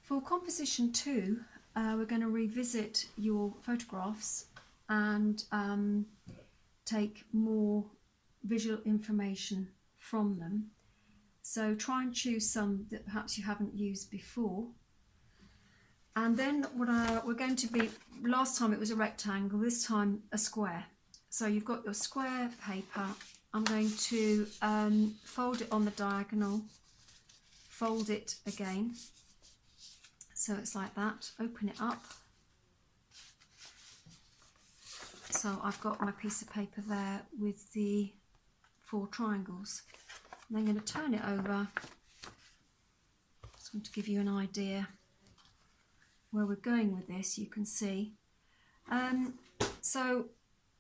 For composition 2, we're going to revisit your photographs and take more visual information from them. So try and choose some that perhaps you haven't used before. And then we're going to be, last time it was a rectangle, this time a square. So you've got your square paper. I'm going to fold it on the diagonal, fold it again. So it's like that, open it up. So I've got my piece of paper there with the 4 triangles. And I'm going to turn it over. Just want to give you an idea where we're going with this, you can see. So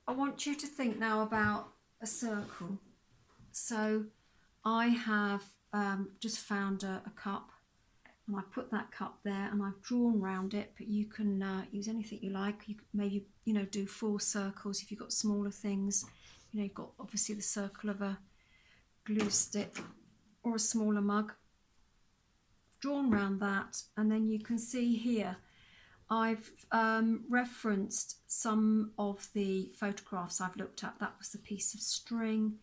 I want you to think now about a circle. So I have just found a cup, and I put that cup there and I've drawn round it, but you can use anything you like. You could maybe, do 4 circles if you've got smaller things. You've got obviously the circle of a glue stick or a smaller mug. Drawn round that, and then you can see here I've referenced some of the photographs I've looked at. That was the piece of string,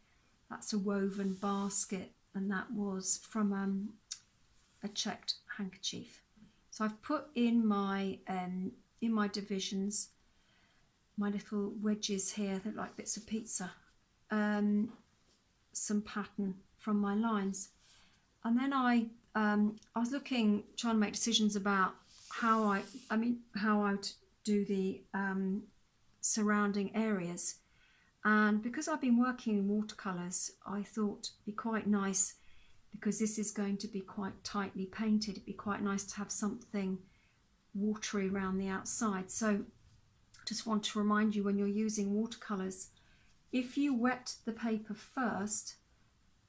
that's a woven basket, and that was from a checked handkerchief. So I've put in my divisions, my little wedges here, they're like bits of pizza, some pattern from my lines. And then I was trying to make decisions about how I'd do the surrounding areas. And because I've been working in watercolours, I thought it'd be quite nice, because this is going to be quite tightly painted, it'd be quite nice to have something watery around the outside. So just want to remind you, when you're using watercolours, if you wet the paper first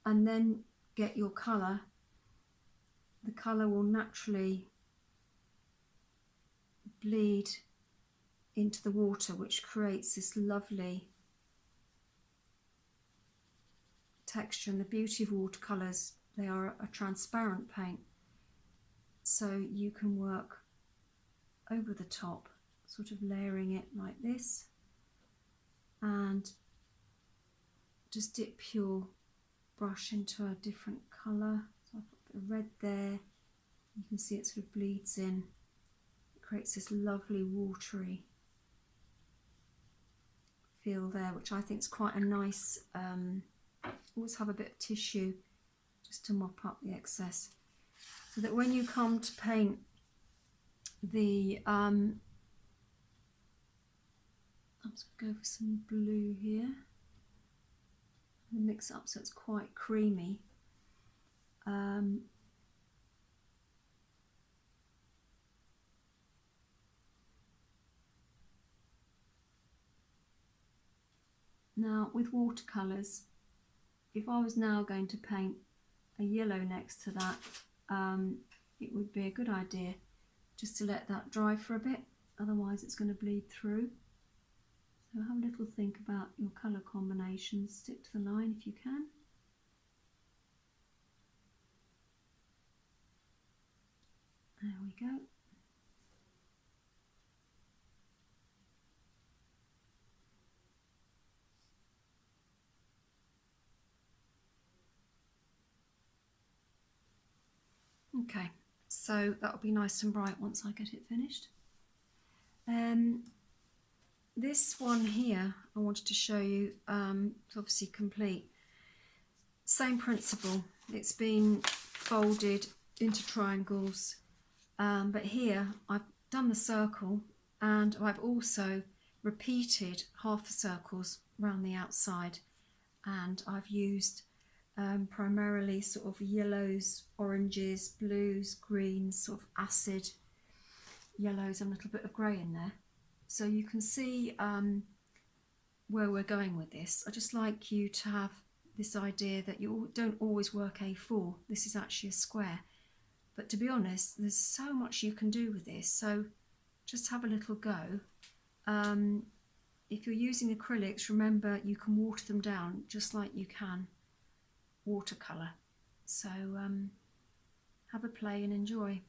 and then get your colour, the colour will naturally bleed into the water, which creates this lovely texture. And the beauty of watercolours, they are a transparent paint, so you can work over the top, sort of layering it like this, and just dip your brush into a different colour. So I've got the red there, you can see it sort of bleeds in, it creates this lovely watery feel there, which I think is quite a nice, always have a bit of tissue just to mop up the excess, so that when you come to paint the, I'm just going to go for some blue here and mix it up so it's quite creamy. Now with watercolours, if I was now going to paint a yellow next to that, it would be a good idea just to let that dry for a bit, otherwise it's going to bleed through. So have a little think about your colour combinations, stick to the line if you can. There we go. Okay, so that'll be nice and bright once I get it finished. This one here I wanted to show you, it's obviously complete. Same principle, it's been folded into triangles, but here I've done the circle, and I've also repeated half the circles around the outside, and I've used primarily sort of yellows, oranges, blues, greens, sort of acid yellows, and a little bit of grey in there. So you can see where we're going with this. I just like you to have this idea that you don't always work A4. This is actually a square. But to be honest, there's so much you can do with this. So just have a little go. If you're using acrylics, remember you can water them down just like you can watercolour. So have a play and enjoy.